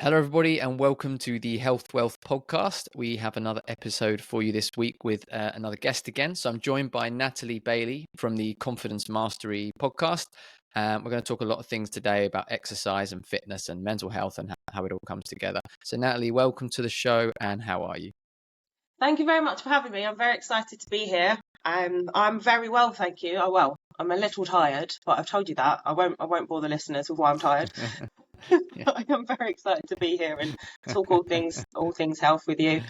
Hello, everybody, and welcome to the Health Wealth podcast. We have another episode for you this week with another guest again. So I'm joined by Natalie Bailey from the Confidence Mastery podcast. We're going to talk a lot of things today about exercise and fitness and mental health and how it all comes together. So Natalie, welcome to the show, and how are you? Thank you very much for having me. I'm very excited to be here. I'm very well, thank you. I'm a little tired, but I've told you that. I won't bore the listeners with why I'm tired. Yeah. I am very excited to be here and talk all things health with you.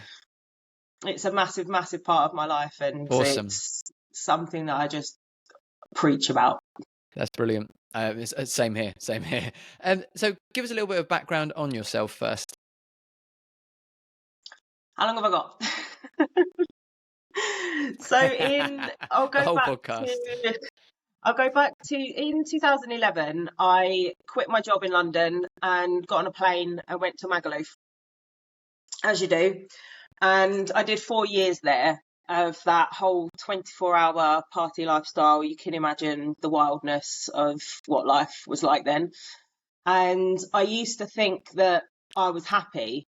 It's a massive, massive part of my life, and Awesome. it's something that I just preach about. That's brilliant. Same here. So give us a little bit of background on yourself first. How long have I got? I'll go back to in 2011. I quit my job in London and got on a plane and went to Magaluf, as you do. And I did 4 years there of that whole 24-hour party lifestyle. You can imagine the wildness of what life was like then. And I used to think that I was happy,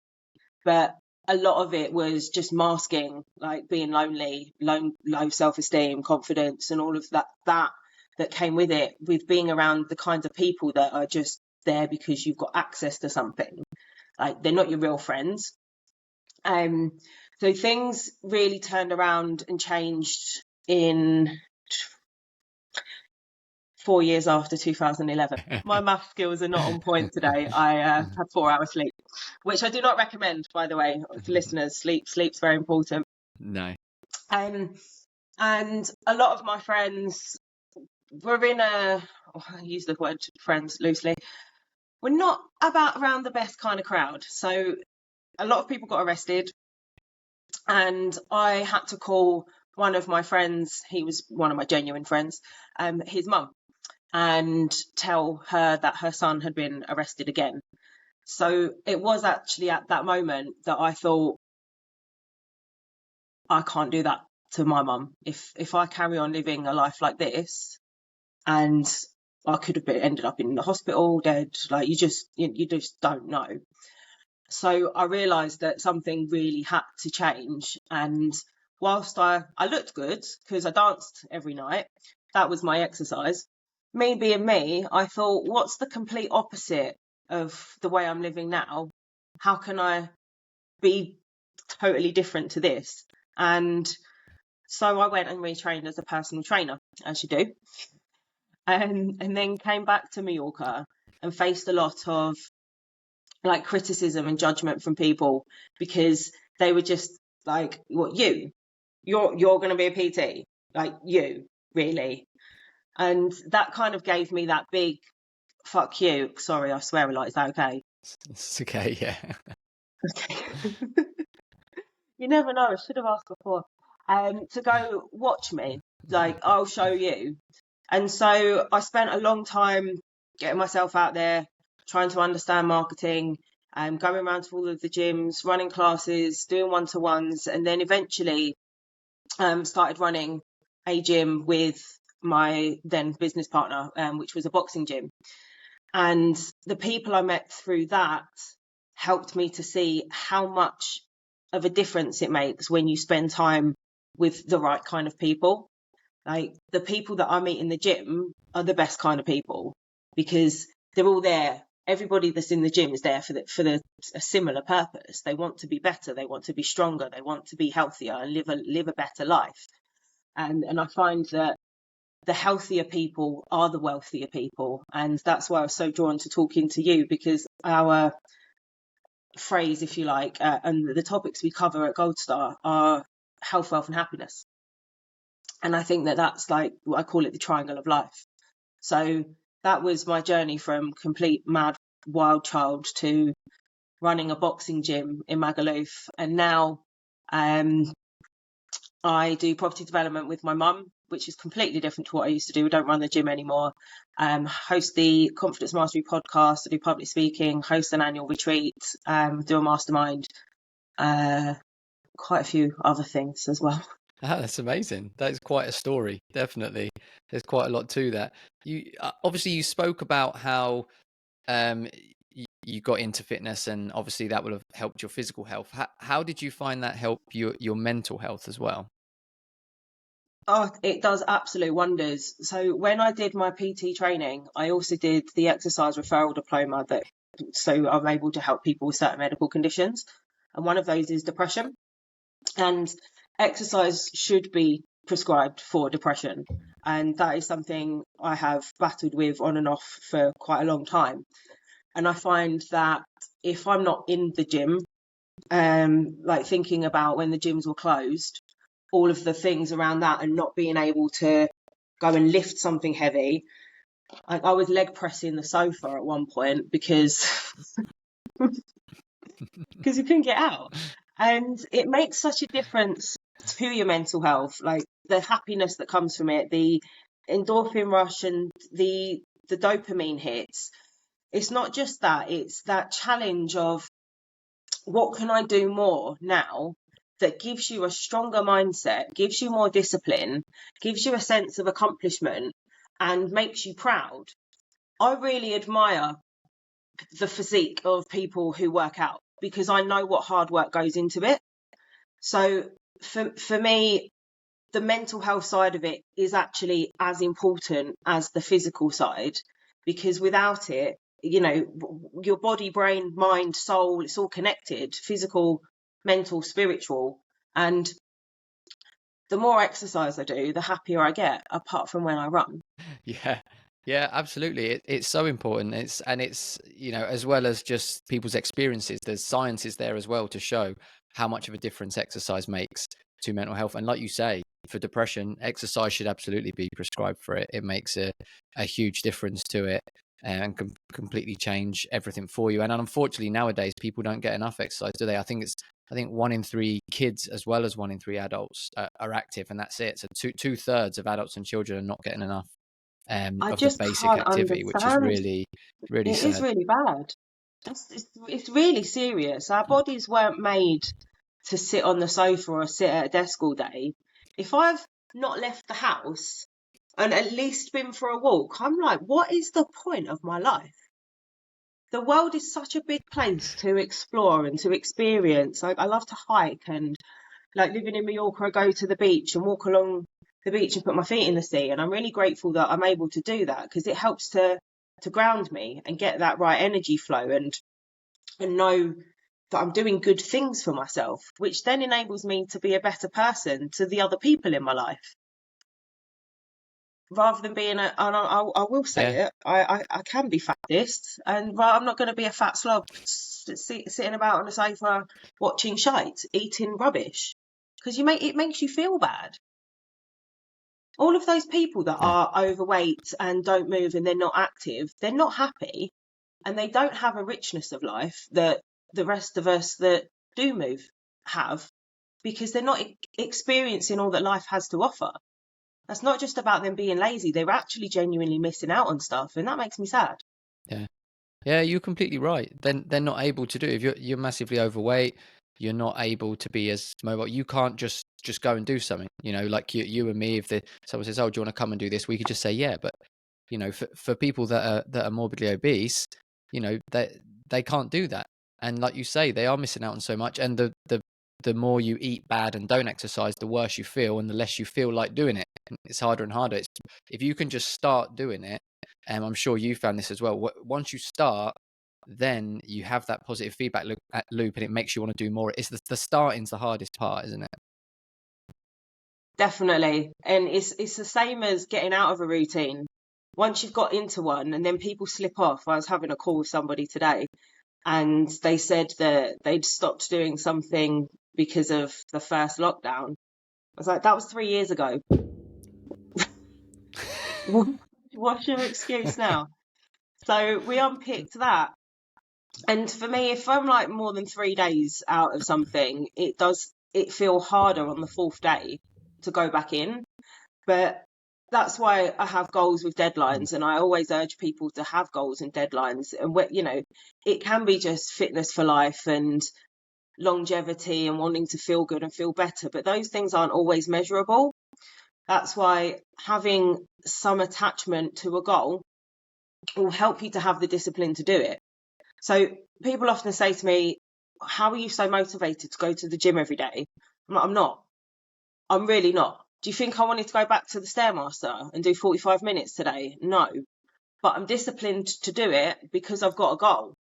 but a lot of it was just masking, like being lonely, low self-esteem, confidence, and all of that came with it, with being around the kinds of people that are just there because you've got access to something. Like, they're not your real friends. So things really turned around and changed in 4 years after 2011. My math skills are not on point today. I had 4 hours sleep, which I do not recommend, by the way, for listeners. Sleep's very important. No. And a lot of my friends were I use the word friends loosely, we're not around the best kind of crowd. So a lot of people got arrested, and I had to call one of my friends, he was one of my genuine friends, his mum, and tell her that her son had been arrested again. So it was actually at that moment that I thought, I can't do that to my mum. If I carry on living a life like this, and I could have ended up in the hospital dead, like you just don't know. So I realised that something really had to change. And whilst I looked good because I danced every night, that was my exercise. Me being me, I thought, what's the complete opposite of the way I'm living now? How can I be totally different to this? And so I went and retrained as a personal trainer, as you do. And then came back to Mallorca and faced a lot of like criticism and judgment from people, because they were just like, what, you're going to be a PT, like, you really? And that kind of gave me that big fuck you. Sorry, I swear a lot. Is that okay? It's okay. Yeah. Okay. You never know. I should have asked before. To go watch me, like, I'll show you. And so I spent a long time getting myself out there, trying to understand marketing, going around to all of the gyms, running classes, doing one-to-ones, and then eventually started running a gym with my then business partner, which was a boxing gym. And the people I met through that helped me to see how much of a difference it makes when you spend time with the right kind of people. Like, the people that I meet in the gym are the best kind of people, because they're all there. Everybody that's in the gym is there for a similar purpose. They want to be better. They want to be stronger. They want to be healthier and live a better life. And I find that the healthier people are the wealthier people. And that's why I was so drawn to talking to you, because our phrase, if you like, and the topics we cover at Gold Star are health, wealth, and happiness. And I think that that's, like, I call it the triangle of life. So that was my journey from complete mad wild child to running a boxing gym in Magaluf. And now I do property development with my mum, which is completely different to what I used to do. I don't run the gym anymore. Host the Confidence Mastery podcast, I do public speaking, host an annual retreat, do a mastermind, quite a few other things as well. That's amazing. That is quite a story. Definitely, there's quite a lot to that. You obviously you spoke about how you got into fitness, and obviously that would have helped your physical health. How did you find that helped your mental health as well? Oh, it does absolute wonders. So when I did my PT training, I also did the exercise referral diploma so I'm able to help people with certain medical conditions. And one of those is depression. And exercise should be prescribed for depression. And that is something I have battled with on and off for quite a long time. And I find that if I'm not in the gym, like thinking about when the gyms were closed, all of the things around that and not being able to go and lift something heavy. I was leg pressing the sofa at one point because you couldn't get out. And it makes such a difference to your mental health, like the happiness that comes from it, the endorphin rush and the dopamine hits. It's not just that, it's that challenge of what can I do more now that gives you a stronger mindset, gives you more discipline, gives you a sense of accomplishment and makes you proud. I really admire the physique of people who work out because I know what hard work goes into it. So for me, the mental health side of it is actually as important as the physical side, because without it, you know, your body, brain, mind, soul, it's all connected, physical, mental, spiritual. And the more exercise I do, the happier I get, apart from when I run. Yeah, absolutely. It's so important. It's you know, as well as just people's experiences, there's sciences there as well to show how much of a difference exercise makes to mental health. And like you say, for depression, exercise should absolutely be prescribed for it. It makes a huge difference to it and can completely change everything for you. And unfortunately, nowadays people don't get enough exercise, do they? I think 1 in 3 kids, as well as 1 in 3 adults, are active, and that's it. So two-thirds of adults and children are not getting enough I of the just basic can't activity, which is understand. really, really It is sad. really bad. It's really serious. Our bodies weren't made to sit on the sofa or sit at a desk all day. If I've not left the house and at least been for a walk, I'm like, what is the point of my life? The world is such a big place to explore and to experience. I love to hike, and like living in Mallorca, I go to the beach and walk along the beach and put my feet in the sea. And I'm really grateful that I'm able to do that because it helps to ground me and get that right energy flow and know that I'm doing good things for myself, which then enables me to be a better person to the other people in my life. Rather than being and I will say Yeah, it, I can be fattest, and I'm not going to be a fat slob sitting about on the sofa watching shite, eating rubbish, because it makes you feel bad. All of those people that yeah, are overweight and don't move and they're not active, they're not happy, and they don't have a richness of life that the rest of us that do move have, because they're not experiencing all that life has to offer. That's not just about them being lazy. They're actually genuinely missing out on stuff, and that makes me sad. yeah. Yeah, you're completely right. Then they're not able to do it. If you're massively overweight, you're not able to be as mobile. You can't just go and do something. You know, like you and me. If someone says, "Oh, do you want to come and do this?" We could just say, "Yeah." But you know, for people that are morbidly obese, you know, they can't do that. And like you say, they are missing out on so much. And the more you eat bad and don't exercise, the worse you feel, and the less you feel like doing it. And it's harder and harder. If you can just start doing it, and I'm sure you found this as well. Once you start, then you have that positive feedback loop, and it makes you want to do more. It's the starting's the hardest part, isn't it? Definitely. And it's the same as getting out of a routine. Once you've got into one and then people slip off. I was having a call with somebody today and they said that they'd stopped doing something because of the first lockdown. I was like, that was 3 years ago. What's your excuse now? So we unpicked that. And for me, if I'm like more than 3 days out of something, it feel harder on the fourth day to go back in. But that's why I have goals with deadlines, and I always urge people to have goals and deadlines. And you know, it can be just fitness for life and longevity and wanting to feel good and feel better, but those things aren't always measurable. That's why having some attachment to a goal will help you to have the discipline to do it. So people often say to me, how are you so motivated to go to the gym every day? I'm like, I'm not. I'm really not. Do you think I wanted to go back to the Stairmaster and do 45 minutes today? No. But I'm disciplined to do it because I've got a goal.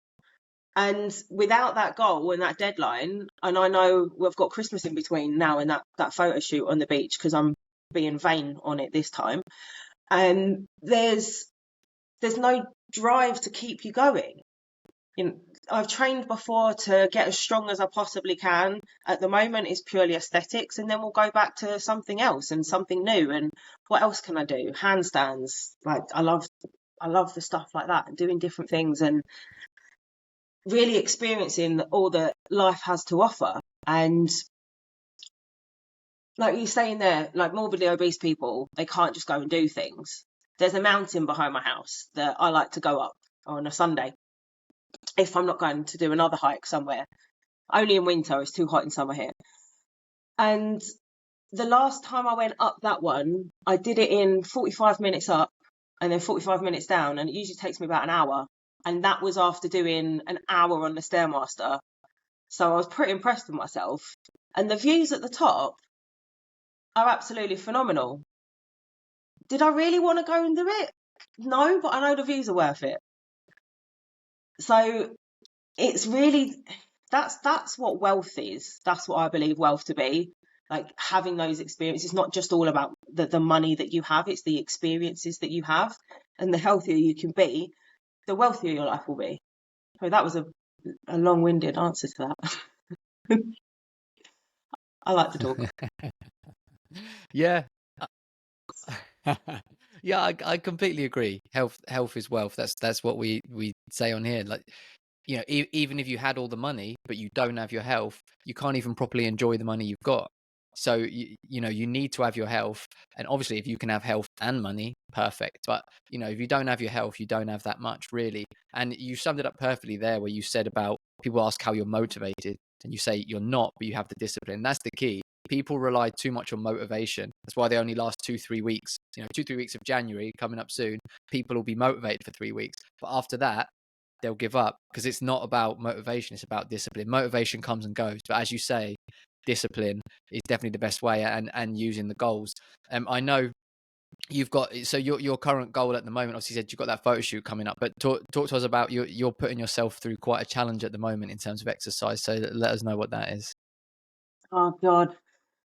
And without that goal and that deadline, and I know we've got Christmas in between now and that photo shoot on the beach, because I'm being vain on it this time, and there's no drive to keep you going. You know, I've trained before to get as strong as I possibly can. At the moment, it's purely aesthetics, and then we'll go back to something else and something new. And what else can I do? Handstands. Like I love the stuff like that, and doing different things and really experiencing all that life has to offer. And like you're saying there, like morbidly obese people, they can't just go and do things. There's a mountain behind my house that I like to go up on a Sunday if I'm not going to do another hike somewhere. Only in winter, it's too hot in summer here. And the last time I went up that one, I did it in 45 minutes up and then 45 minutes down, and it usually takes me about an hour. And that was after doing an hour on the Stairmaster. So I was pretty impressed with myself. And the views at the top are absolutely phenomenal. Did I really want to go and do it? No, but I know the views are worth it. So it's really, that's what wealth is. That's what I believe wealth to be. Like having those experiences, not just all about the money that you have, it's the experiences that you have. And the healthier you can be, the wealthier your life will be. So that was a long-winded answer to that. I like to talk. Yeah. Yeah, I completely agree. Health is wealth. That's what we say on here. Like, you know, even if you had all the money, but you don't have your health, you can't even properly enjoy the money you've got. So you know, you need to have your health, and obviously, if you can have health and money, perfect. But you know, if you don't have your health, you don't have that much really. And you summed it up perfectly there, where you said about people ask how you're motivated, and you say you're not, but you have the discipline. That's the key. People rely too much on motivation. That's why they only last 2-3 weeks. You know, 2-3 weeks of January coming up soon. People will be motivated for 3 weeks, but after that, they'll give up, because it's not about motivation, it's about discipline. Motivation comes and goes, but as you say, discipline is definitely the best way, and using the goals. I know you've got, so your current goal at the moment, obviously you said you've got that photo shoot coming up, but talk to us about you're putting yourself through quite a challenge at the moment in terms of exercise, so let us know what that is. Oh God,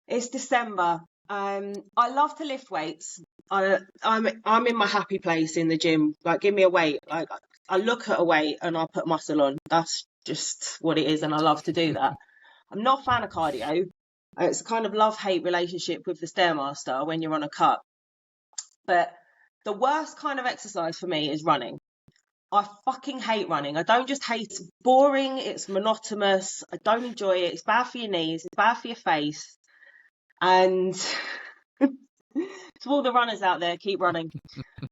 it's December. I love to lift weights. I'm in my happy place in the gym. Like, give me a weight. Like, I look at a weight and I put muscle on. That's just what it is, and I love to do that. I'm not a fan of cardio. It's a kind of love-hate relationship with the Stairmaster when you're on a cut. But the worst kind of exercise for me is running. I fucking hate running. I don't just hate it. It's boring. It's monotonous. I don't enjoy it. It's bad for your knees. It's bad for your face. And to all the runners out there, keep running.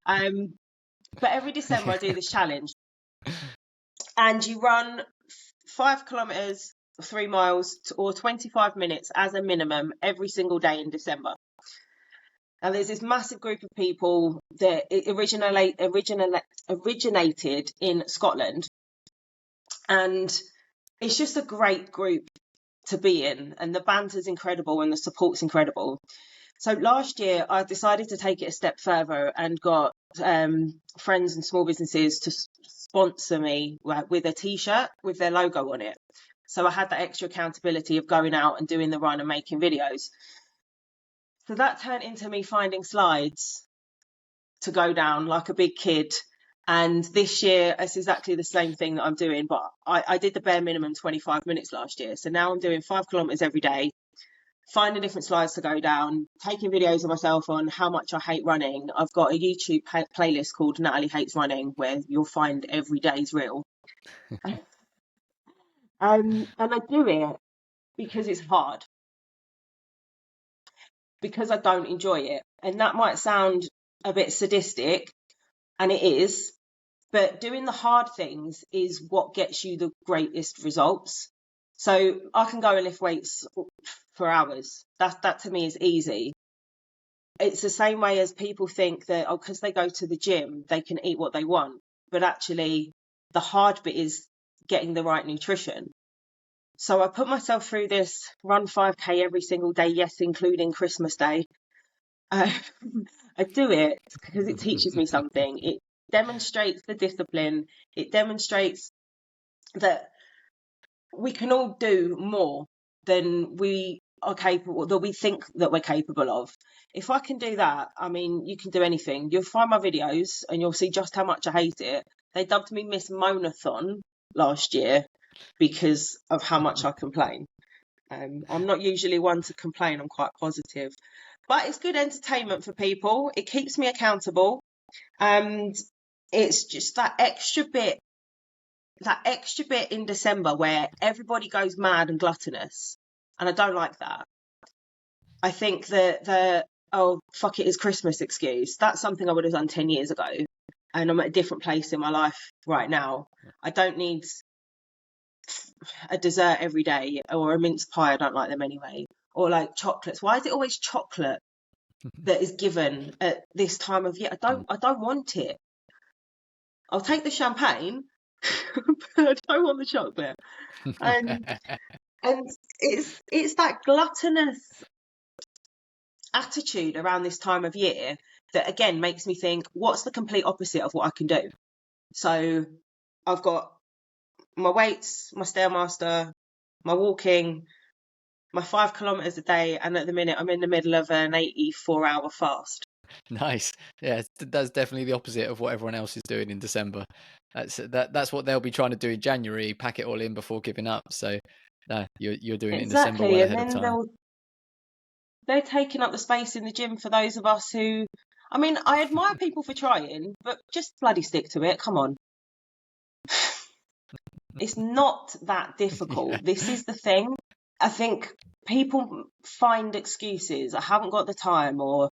But every December I do this challenge, and you run 5 kilometers, 3 miles, or 25 minutes as a minimum every single day in December. And there's this massive group of people that originated in Scotland, and it's just a great group to be in, and the banter's incredible and the support's incredible. So last year I decided to take it a step further and got friends and small businesses to sponsor me with a t-shirt with their logo on it. So I had that extra accountability of going out and doing the run and making videos. So that turned into me finding slides to go down like a big kid. And this year, it's exactly the same thing that I'm doing, but I did the bare minimum 25 minutes last year. So now I'm doing 5 kilometers every day, finding different slides to go down, taking videos of myself on how much I hate running. I've got a YouTube playlist called Natalie Hates Running, where you'll find every day's reel. And I do it because it's hard, because I don't enjoy it. And that might sound a bit sadistic, and it is, but doing the hard things is what gets you the greatest results. So I can go and lift weights for hours. That to me is easy. It's the same way as people think that, because they go to the gym, they can eat what they want. But actually, the hard bit is getting the right nutrition. So I put myself through this run 5K every single day, yes, including Christmas Day. I do it because it teaches me something. It demonstrates the discipline. It demonstrates that we can all do more than we are capable, that we think that we're capable of. If I can do that, I mean, you can do anything. You'll find my videos and you'll see just how much I hate it. They dubbed me Miss Monathon last year because of how much I complain. I'm not usually one to complain. I'm quite positive. But it's good entertainment for people. It keeps me accountable. And it's just that extra bit in December where everybody goes mad and gluttonous. And I don't like that. I think that oh, fuck it is Christmas excuse, that's something I would have done 10 years ago. And I'm at a different place in my life right now. I don't need a dessert every day or a mince pie. I don't like them anyway. Or like chocolates. Why is it always chocolate that is given at this time of year? I don't want it. I'll take the champagne, but I don't want the chocolate. And it's that gluttonous attitude around this time of year that again makes me think, what's the complete opposite of what I can do? So I've got my weights, my Stairmaster, my walking, my 5 kilometers a day, and at the minute I'm in the middle of an 84-hour fast. Nice. Yeah, that's definitely the opposite of what everyone else is doing in December. That's what they'll be trying to do in January, pack it all in before giving up. So no, you're doing it in December well ahead of time. They're taking up the space in the gym for those of us who, I mean, I admire people for trying, but just bloody stick to it. Come on. It's not that difficult. Yeah. This is the thing. I think people find excuses. I haven't got the time, or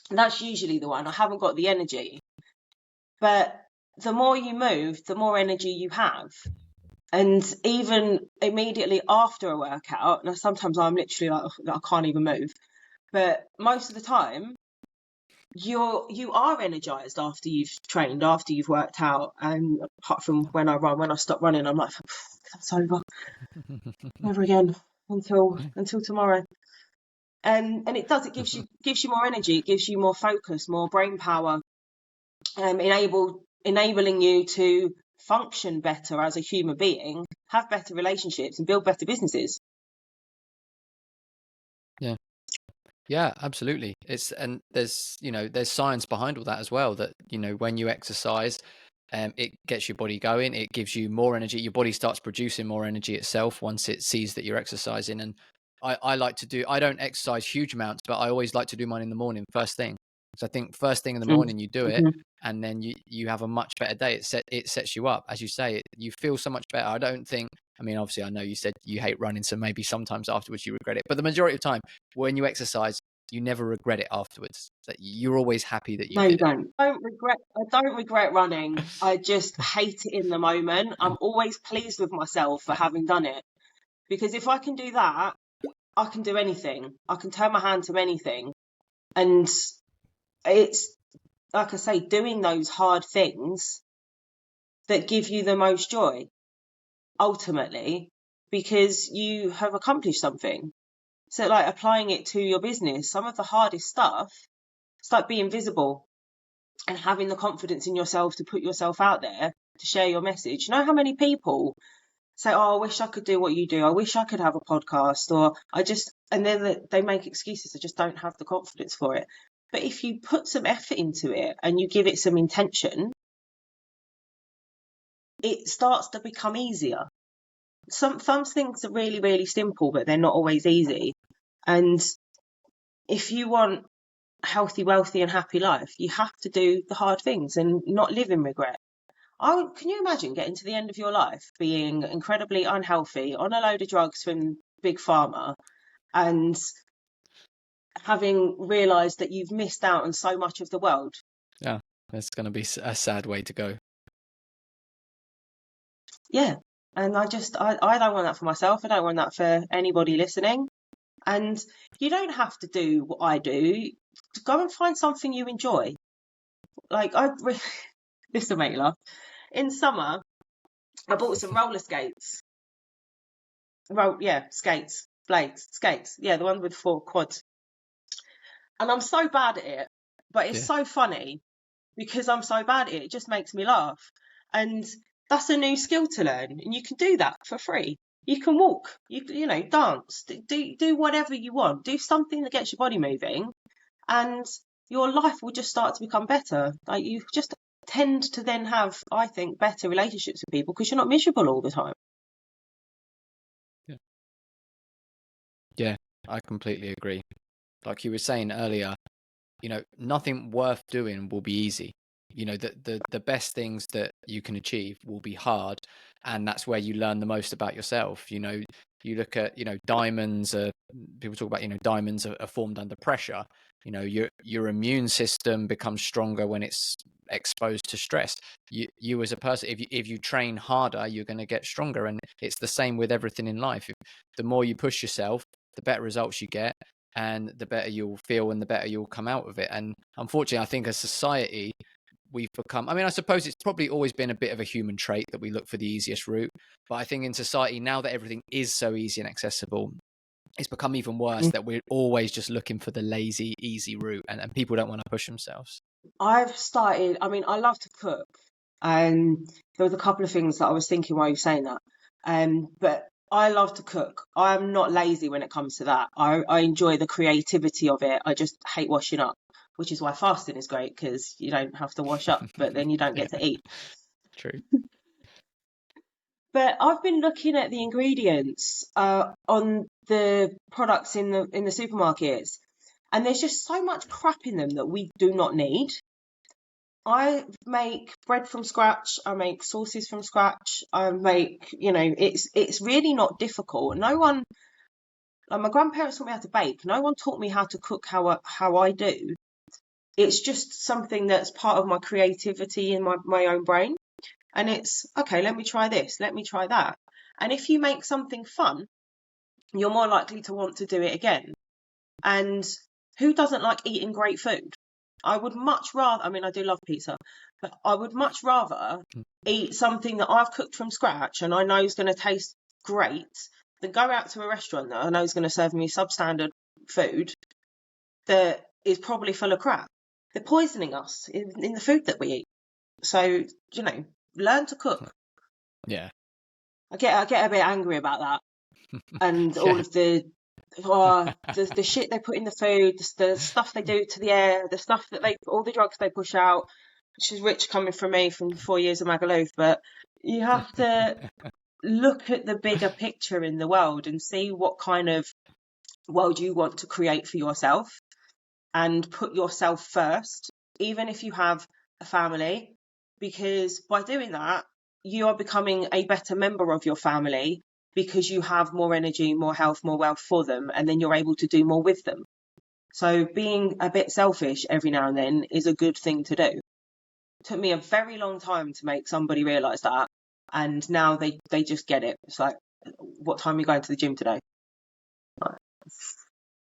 that's usually the one. I haven't got the energy. But the more you move, the more energy you have. And even immediately after a workout, now sometimes I'm literally like, I can't even move. But most of the time, you are energized after you've trained, after you've worked out. And apart from when I stop running, I'm like, that's over. Never again until tomorrow. And it gives you more energy, it gives you more focus, more brain power, enabling you to function better as a human being, have better relationships, and build better businesses. Yeah, absolutely. There's science behind all that as well, that when you exercise, it gets your body going, it gives you more energy, your body starts producing more energy itself once it sees that you're exercising. And I don't exercise huge amounts, but I always like to do mine in the morning first thing. So I think first thing in the morning you do it, and then you have a much better day. It sets you up, as you say, you feel so much better. I mean, obviously I know you said you hate running, so maybe sometimes afterwards you regret it, but the majority of the time when you exercise, you never regret it afterwards. So you're always happy that you did it. I don't regret running. I just hate it in the moment. I'm always pleased with myself for having done it, because if I can do that, I can do anything. I can turn my hand to anything. And it's, like I say, doing those hard things that give you the most joy, ultimately, because you have accomplished something. So like applying it to your business, some of the hardest stuff, it's like being visible and having the confidence in yourself to put yourself out there to share your message. You know how many people say, oh, I wish I could do what you do. I wish I could have a podcast, or and then they make excuses. I just don't have the confidence for it. But if you put some effort into it and you give it some intention, it starts to become easier. Some things are really, really simple, but they're not always easy. And if you want a healthy, wealthy and happy life, you have to do the hard things and not live in regret. Can you imagine getting to the end of your life being incredibly unhealthy, on a load of drugs from Big Pharma, and having realised that you've missed out on so much of the world? Yeah, that's going to be a sad way to go. Yeah, and I don't want that for myself. I don't want that for anybody listening. And you don't have to do what I do. Go and find something you enjoy. Like this will make you laugh. In summer, I bought some roller skates. Skates. Yeah, the one with 4 quads. And I'm so bad at it, but it's so funny because I'm so bad at it. It just makes me laugh. And that's a new skill to learn. And you can do that for free. You can walk, you know, dance, do whatever you want. Do something that gets your body moving, and your life will just start to become better. Like, you just tend to then have, I think, better relationships with people because you're not miserable all the time. Yeah, I completely agree. Like you were saying earlier, you know, nothing worth doing will be easy. You know, the best things that you can achieve will be hard, and that's where you learn the most about yourself. You know, you look at, you know, diamonds are, people talk about, you know, diamonds are formed under pressure. You know, your immune system becomes stronger when it's exposed to stress. You as a person, if you train harder, you're going to get stronger, and it's the same with everything in life. The more you push yourself, the better results you get, and the better you'll feel and the better you'll come out of it. And unfortunately, I think as society, we've become, I mean, I suppose it's probably always been a bit of a human trait that we look for the easiest route. But I think in society, now that everything is so easy and accessible, it's become even worse that we're always just looking for the lazy, easy route, and people don't want to push themselves. I've started, I mean, I love to cook. There was a couple of things that I was thinking while you were saying that. But I love to cook. I'm not lazy when it comes to that. I enjoy the creativity of it. I just hate washing up, which is why fasting is great, because you don't have to wash up, but then you don't get to eat. True. But I've been looking at the ingredients on the products in the supermarkets, and there's just so much crap in them that we do not need. I make bread from scratch. I make sauces from scratch. I make, you know, it's really not difficult. No one, like, my grandparents taught me how to bake. No one taught me how to cook how I do. It's just something that's part of my creativity in my own brain. And it's, okay, let me try this, let me try that. And if you make something fun, you're more likely to want to do it again. And who doesn't like eating great food? I would much rather, I mean, I do love pizza, but I would much rather eat something that I've cooked from scratch and I know is going to taste great than go out to a restaurant that I know is going to serve me substandard food that is probably full of crap. They're poisoning us in the food that we eat. So, you know, learn to cook. Yeah. I get a bit angry about that, and all of the shit they put in the food, the stuff they do to the air, the stuff that all the drugs they push out, which is rich coming from me from 4 years of Magaluf. But you have to look at the bigger picture in the world and see what kind of world you want to create for yourself, and put yourself first, even if you have a family, because by doing that, you are becoming a better member of your family because you have more energy, more health, more wealth for them, and then you're able to do more with them. So being a bit selfish every now and then is a good thing to do. It took me a very long time to make somebody realise that, and now they just get it. It's like, what time are you going to the gym today?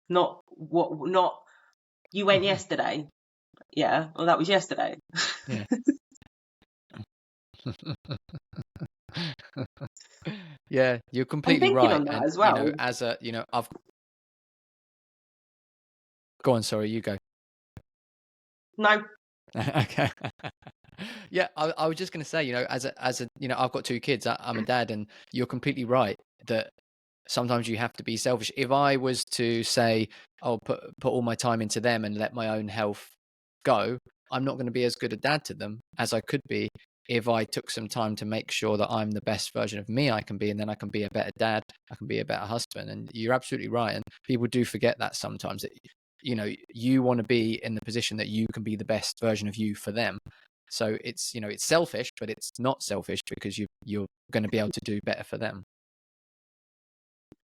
Not you went yesterday. Yeah, well, that was yesterday. Yeah. Yeah, you're completely right. On that And as well. you know, as a, you know, I've go on, sorry, you go. No. Okay. Yeah, I was just going to say, you know, as a, you know, I've got 2 kids. I'm a dad, and you're completely right that sometimes you have to be selfish. If I was to say, oh, put all my time into them and let my own health go, I'm not going to be as good a dad to them as I could be if I took some time to make sure that I'm the best version of me I can be, and then I can be a better dad, I can be a better husband. And you're absolutely right, and people do forget that sometimes, that, you know, you want to be in the position that you can be the best version of you for them. So it's, you know, it's selfish, but it's not selfish because you're going to be able to do better for them.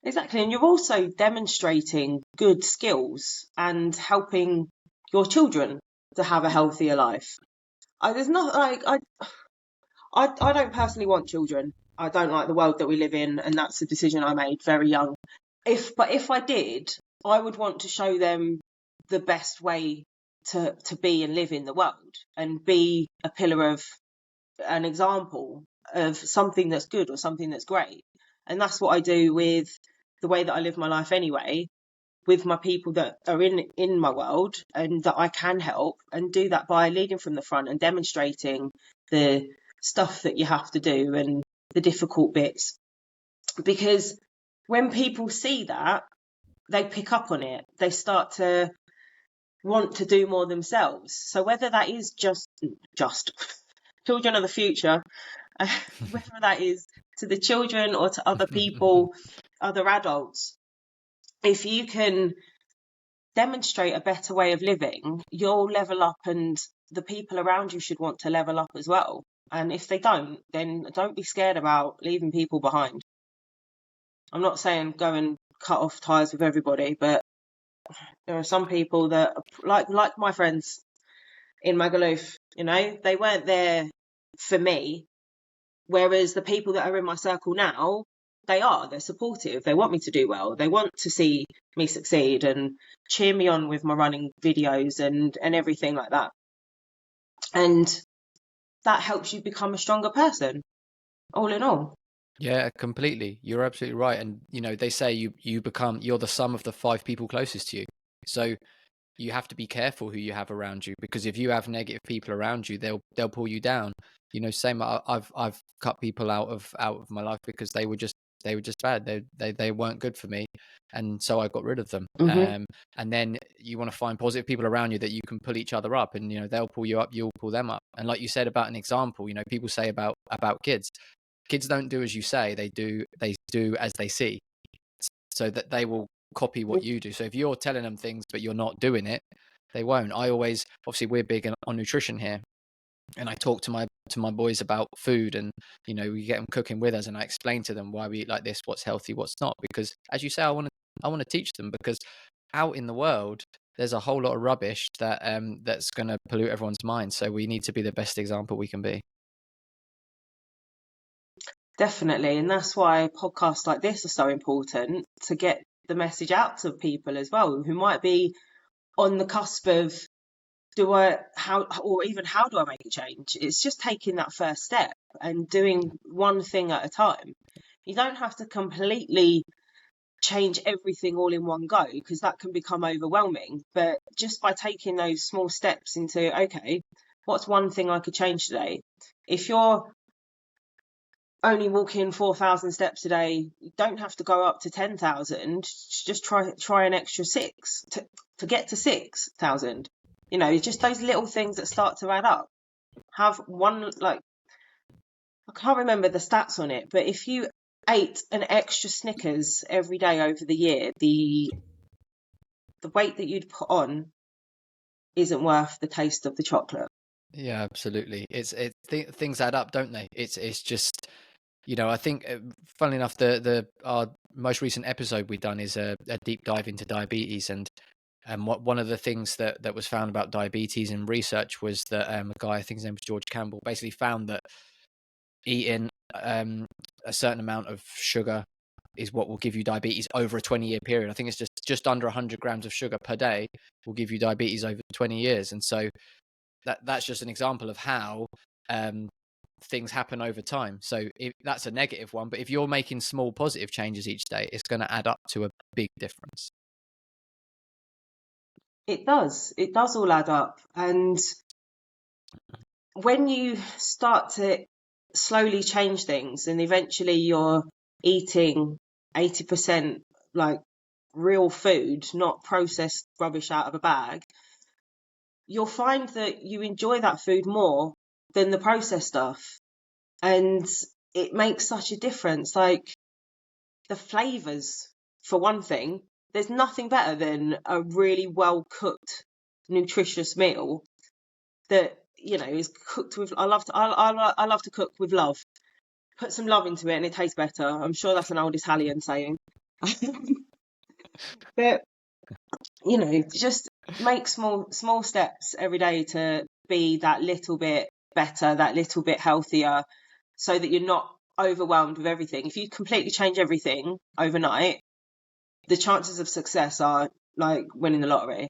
Exactly. And you're also demonstrating good skills and helping your children to have a healthier life. There's not like I don't personally want children. I don't like the world that we live in, and that's a decision I made very young. But if I did, I would want to show them the best way to be and live in the world, and be a pillar of an example. of something that's good or something that's great. And that's what I do with the way that I live my life anyway, with my people that are in my world and that I can help, and do that by leading from the front and demonstrating the stuff that you have to do and the difficult bits. Because when people see that, they pick up on it. They start to want to do more themselves. So whether that is just children of the future, whether that is to the children or to other people, other adults, if you can demonstrate a better way of living, you'll level up, and the people around you should want to level up as well. And if they don't, then don't be scared about leaving people behind. I'm not saying go and cut off ties with everybody, but there are some people that, like my friends in Magaluf, they weren't there for me. Whereas the people that are in my circle now, they're supportive. They want me to do well. They want to see me succeed and cheer me on with my running videos and everything like that. And that helps you become a stronger person, all in all. Yeah, completely. You're absolutely right. And they say you're the sum of the 5 people closest to you. So you have to be careful who you have around you, because if you have negative people around you, they'll pull you down. Same. I've cut people out of my life because they were just bad. They weren't good for me, and so I got rid of them. Mm-hmm. And then you want to find positive people around you that you can pull each other up, and they'll pull you up, you'll pull them up. And like you said about an example, people say about kids don't do as you say, they do as they see, so that they will copy what you do. So if you're telling them things but you're not doing it, they won't. Obviously we're big on nutrition here, and I talk to my boys about food, and we get them cooking with us, and I explain to them why we eat like this, what's healthy, what's not, because as you say, I want to teach them, because out in the world there's a whole lot of rubbish that's going to pollute everyone's mind. So we need to be the best example we can be. Definitely. And that's why podcasts like this are so important, to get the message out to people as well, who might be on the cusp of how do I make a change? It's just taking that first step and doing one thing at a time. You don't have to completely change everything all in one go, because that can become overwhelming. But just by taking those small steps into, okay, what's one thing I could change today? If you're only walking 4,000 steps a day, you don't have to go up to 10,000. Just try an extra 6 to get to 6,000. Just those little things that start to add up. Have one, I can't remember the stats on it, but if you ate an extra Snickers every day over the year, the weight that you'd put on isn't worth the taste of the chocolate. Yeah, absolutely. Things add up, don't they? It's just, I think, funnily enough, our most recent episode we've done is a deep dive into diabetes, and one of the things that was found about diabetes in research was that a guy, I think his name was George Campbell, basically found that eating a certain amount of sugar is what will give you diabetes over a 20-year period. I think it's just under 100 grams of sugar per day will give you diabetes over 20 years. And so that's just an example of how things happen over time. So that's a negative one, but if you're making small positive changes each day, it's going to add up to a big difference. It does all add up. And when you start to slowly change things, and eventually you're eating 80% like real food, not processed rubbish out of a bag, you'll find that you enjoy that food more than the processed stuff. And it makes such a difference. Like the flavors, for one thing, there's nothing better than a really well cooked, nutritious meal that is cooked with. I love to cook with love. Put some love into it, and it tastes better. I'm sure that's an old Italian saying. But just make small steps every day to be that little bit better, that little bit healthier, so that you're not overwhelmed with everything. If you completely change everything overnight, the chances of success are like winning the lottery.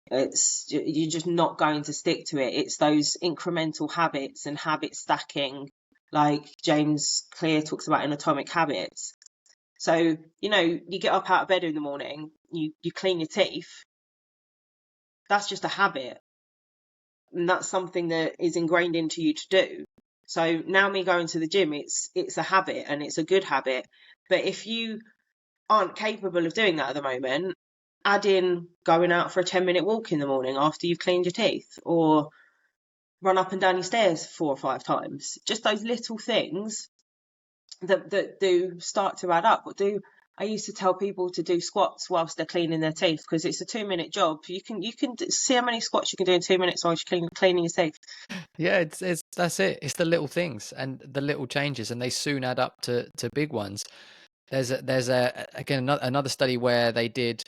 You're just not going to stick to it. It's those incremental habits and habit stacking like James Clear talks about in Atomic Habits. So, you get up out of bed in the morning, you clean your teeth. That's just a habit. And that's something that is ingrained into you to do. So now me going to the gym, it's a habit, and it's a good habit. But if you aren't capable of doing that at the moment, add in going out for a 10-minute walk in the morning after you've cleaned your teeth, or run up and down your stairs 4 or 5 times. Just those little things that do start to add up. I used to tell people to do squats whilst they're cleaning their teeth, because it's a 2-minute job. You can see how many squats you can do in 2 minutes while you're cleaning your teeth. Yeah, it's that's it. It's the little things and the little changes, and they soon add up to big ones. There's again another study where they did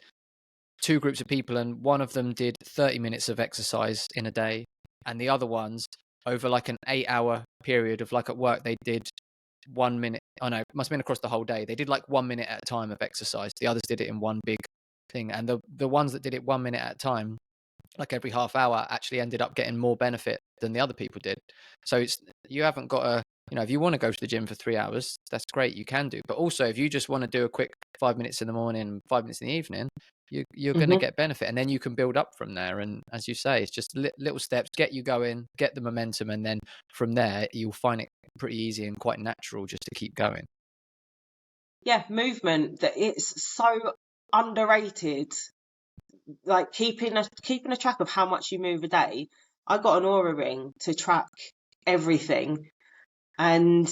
2 groups of people, and one of them did 30 minutes of exercise in a day, and the other ones, over like an 8-hour period of, like, at work, they did 1 minute. Oh no, it must have been across the whole day. They did like 1 minute at a time of exercise. The others did it in one big thing, and the ones that did it 1 minute at a time, like every half hour, actually ended up getting more benefit than the other people did. So you haven't got to, if you want to go to the gym for 3 hours, that's great, you can do. But also, if you just want to do a quick 5 minutes in the morning, 5 minutes in the evening, you're going to get benefit, and then you can build up from there. And as you say, it's just little steps, get you going, get the momentum, and then from there you'll find it pretty easy and quite natural just to keep going. Yeah, movement, that it's so underrated. Like keeping a track of how much you move a day. I got an Aura ring to track everything, and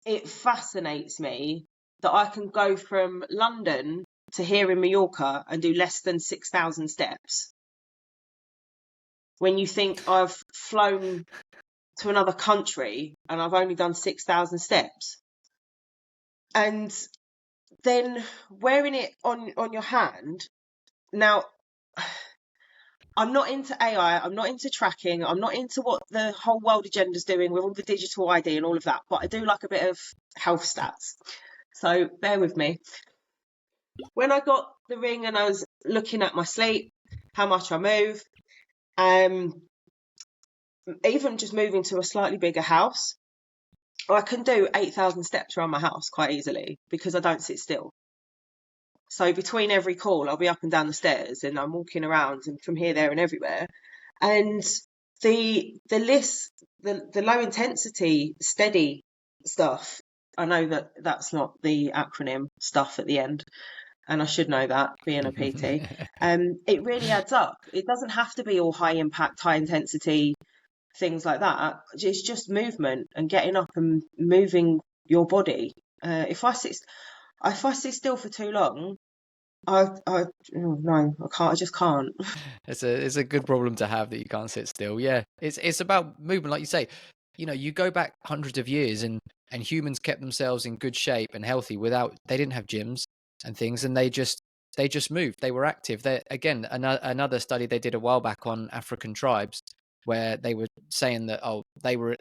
it fascinates me that I can go from London to here in Mallorca and do less than 6,000 steps. When you think I've flown to another country and I've only done 6,000 steps. And then wearing it on your hand. Now, I'm not into AI, I'm not into tracking, I'm not into what the whole world agenda's doing with all the digital ID and all of that, but I do like a bit of health stats. So bear with me. When I got the ring and I was looking at my sleep, how much I move, even just moving to a slightly bigger house, I can do 8,000 steps around my house quite easily because I don't sit still. So between every call, I'll be up and down the stairs and I'm walking around and from here, there and everywhere. And the low intensity, steady stuff, I know that that's not the acronym stuff at the end, and I should know that being a PT. It really adds up. It doesn't have to be all high impact, high intensity things like that. It's just movement and getting up and moving your body. If I sit still for too long, no, I can't. I just can't. It's a good problem to have, that you can't sit still. Yeah, it's about movement, like you say. You go back hundreds of years, and humans kept themselves in good shape and healthy they didn't have gyms and things, and they just moved. They were active. Again, another study they did a while back on African tribes, where they were saying that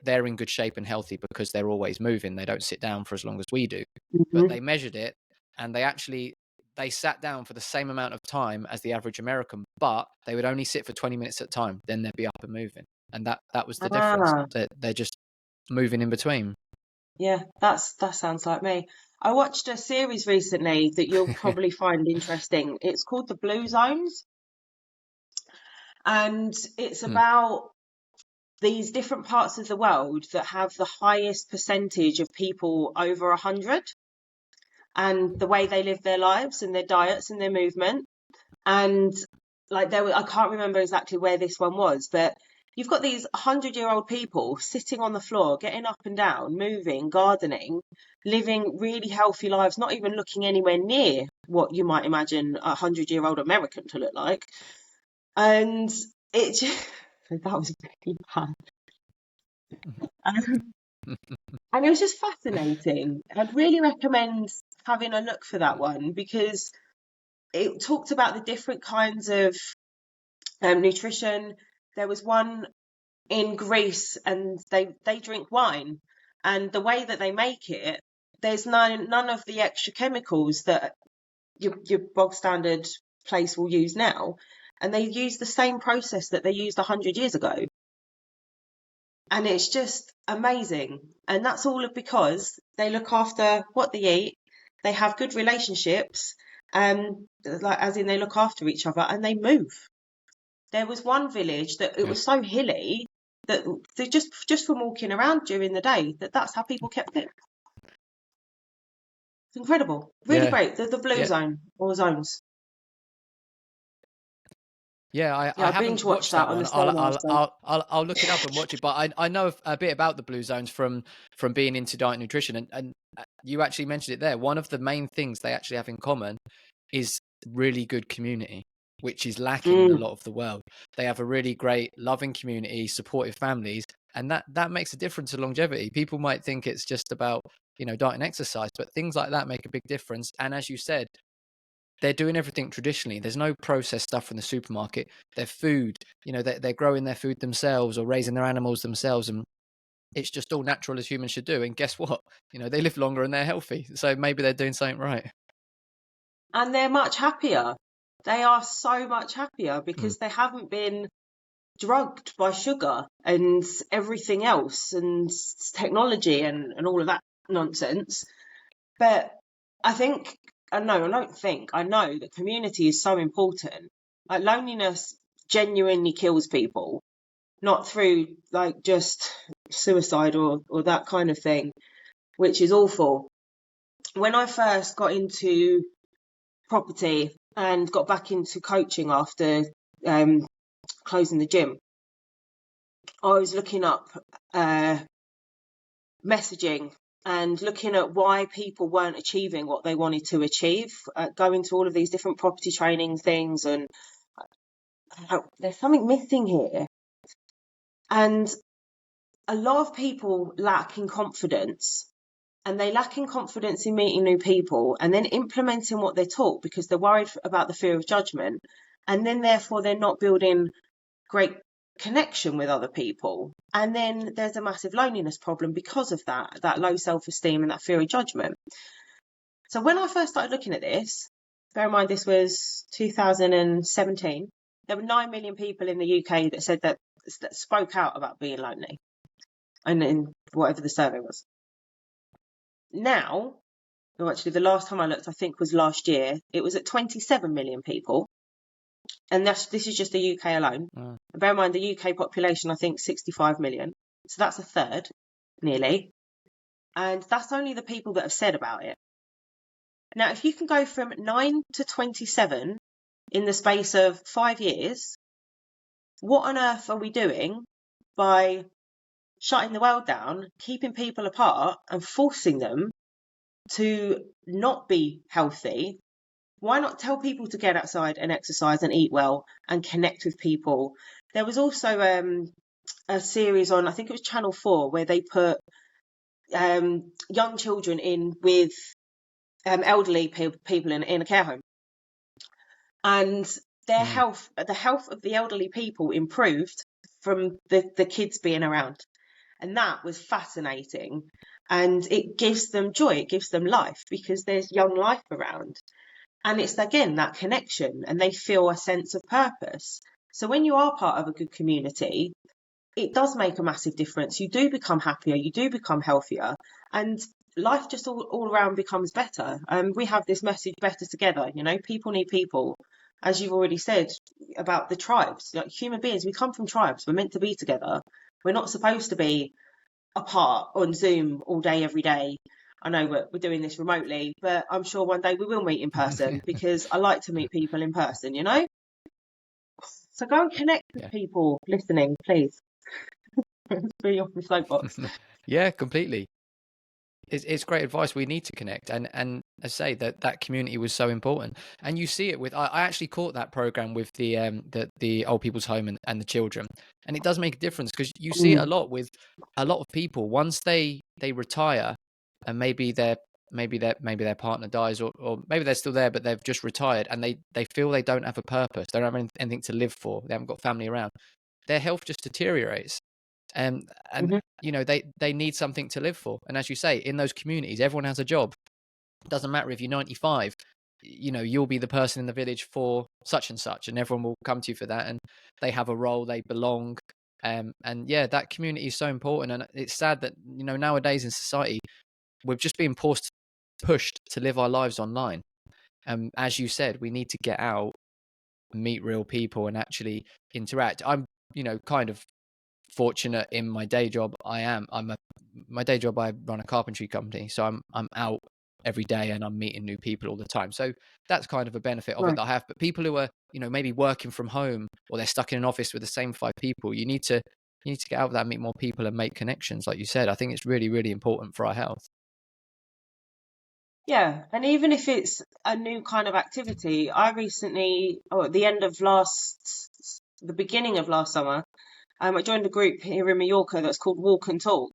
they're in good shape and healthy because they're always moving. They don't sit down for as long as we do. But they measured it, and they sat down for the same amount of time as the average American, but they would only sit for 20 minutes at a time. Then they'd be up and moving. And that was the difference. They're just moving in between. Yeah, that sounds like me. I watched a series recently that you'll probably find interesting. It's called The Blue Zones. And it's about these different parts of the world that have the highest percentage of people over 100, and the way they live their lives and their diets and their movement. And like I can't remember exactly where this one was, but you've got these 100-year-old people sitting on the floor, getting up and down, moving, gardening, living really healthy lives, not even looking anywhere near what you might imagine a 100-year-old American to look like. And that was really bad. And it was just fascinating. I'd really recommend having a look for that one, because it talked about the different kinds of nutrition. There was one in Greece, and they drink wine, and the way that they make it, there's none of the extra chemicals that your bog standard place will use now, and they use the same process that they used 100 years ago. And it's just amazing. And that's all because they look after what they eat, they have good relationships, like as in they look after each other and they move. There was one village that it Yeah. was so hilly that they just from walking around during the day, that's how people kept fit. It's incredible. Really Yeah. great. The blue Yeah. zone or zones. Yeah, Yeah, I I binge haven't watched watched that that on the one. Stairmaster. I'll look it up and watch it. But I know a bit about the Blue Zones from being into diet and nutrition, and you actually mentioned it there. One of the main things they actually have in common is really good community, which is lacking in a Mm. lot of the world. They have a really great, loving community, supportive families, and that makes a difference to longevity. People might think it's just about diet and exercise, but things like that make a big difference. And as you said, they're doing everything traditionally. There's no processed stuff from the supermarket. Their food, they're growing their food themselves or raising their animals themselves, and it's just all natural as humans should do. And guess what? They live longer and they're healthy. So maybe they're doing something right. And they're much happier. They are so much happier Mm. because they haven't been drugged by sugar and everything else and technology and all of that nonsense. But I think, I don't think, I know that community is so important. Like loneliness genuinely kills people, not through like just suicide or that kind of thing, which is awful. When I first got into property and got back into coaching after closing the gym, I was looking up messaging and looking at why people weren't achieving what they wanted to achieve, going to all of these different property training things, and there's something missing here. And a lot of people lack in confidence, and they lack in confidence in meeting new people and then implementing what they're taught because they're worried about the fear of judgment. And then therefore they're not building great connection with other people. And then there's a massive loneliness problem because of that low self-esteem and that fear of judgment. So when I first started looking at this, bear in mind this was 2017, there were 9 million people in the UK that said that spoke out about being lonely, and in whatever the survey was. Now, well, actually, the last time I looked, I think was last year, it was at 27 million people. And this is just the UK alone. Wow. Bear in mind, the UK population, I think, 65 million. So that's a third, nearly. And that's only the people that have said about it. Now, if you can go from 9 to 27 in the space of 5 years, what on earth are we doing by shutting the world down, keeping people apart, and forcing them to not be healthy? Why not tell people to get outside and exercise and eat well and connect with people? There was also a series on, I think it was Channel 4, where they put young children in with elderly people in a care home. And their health, the health of the elderly people improved from the kids being around. And that was fascinating. And it gives them joy, it gives them life because there's young life around. And it's, again, that connection, and they feel a sense of purpose. So when you are part of a good community, it does make a massive difference. You do become happier, you do become healthier, and life just all around becomes better. We have this message, better together. People need people. As you've already said about the tribes, like human beings, we come from tribes. We're meant to be together. We're not supposed to be apart on Zoom all day, every day. I know we're doing this remotely, but I'm sure one day we will meet in person because I like to meet people in person, So go and connect with people listening, please. It's really off the soapbox. Yeah, completely. It's great advice. We need to connect, and as I say, that community was so important. And you see it with I actually caught that program with the old people's home and the children, and it does make a difference because you see it a lot with a lot of people once they retire, and maybe their partner dies, or maybe they're still there but they've just retired, and they feel they don't have a purpose, they don't have anything to live for, they haven't got family around, their health just deteriorates. And they need something to live for. And as you say, in those communities, everyone has a job. It doesn't matter if you're 95, you'll be the person in the village for such and such, and everyone will come to you for that. And they have a role, they belong. And yeah, that community is so important. And it's sad that, nowadays in society, we're just being pushed to live our lives online. As you said, we need to get out, meet real people, and actually interact. I'm, kind of fortunate in my day job. My day job, I run a carpentry company, so I'm out every day and I'm meeting new people all the time. So that's kind of a benefit of it Right. that I have. But people who are, maybe working from home, or they're stuck in an office with the same 5 people, you need to get out there, meet more people, and make connections. Like you said, I think it's really, really important for our health. Yeah, and even if it's a new kind of activity, I recently, at the beginning of last summer, I joined a group here in Mallorca that's called Walk and Talk.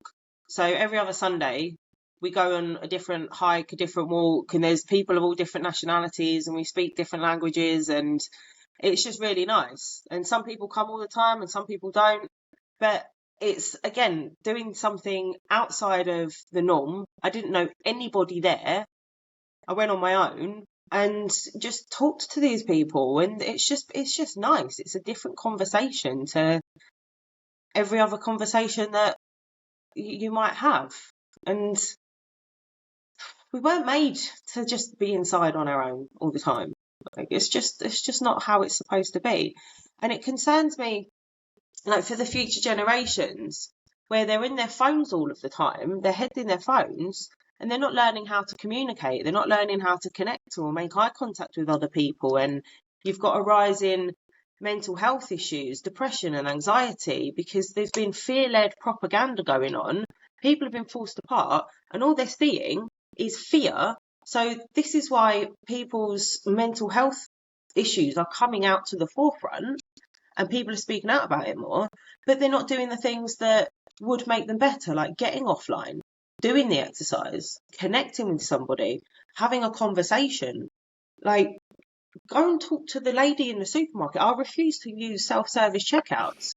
So every other Sunday, we go on a different hike, a different walk, and there's people of all different nationalities, and we speak different languages, and it's just really nice. And some people come all the time, and some people don't. But it's, again, doing something outside of the norm. I didn't know anybody there. I went on my own and just talked to these people, and it's just nice. It's a different conversation to every other conversation that you might have. And we weren't made to just be inside on our own all the time. Like, it's just not how it's supposed to be. And it concerns me, like, for the future generations, where they're in their phones all of the time, their head in their phones, and they're not learning how to communicate. They're not learning how to connect or make eye contact with other people. And you've got a rise in mental health issues, depression and anxiety, because there's been fear-led propaganda going on. People have been forced apart, and all they're seeing is fear. So this is why people's mental health issues are coming out to the forefront, and people are speaking out about it more, but they're not doing the things that would make them better, like getting offline, doing the exercise, connecting with somebody, having a conversation. Like, go and talk to the lady in the supermarket. I refuse to use self-service checkouts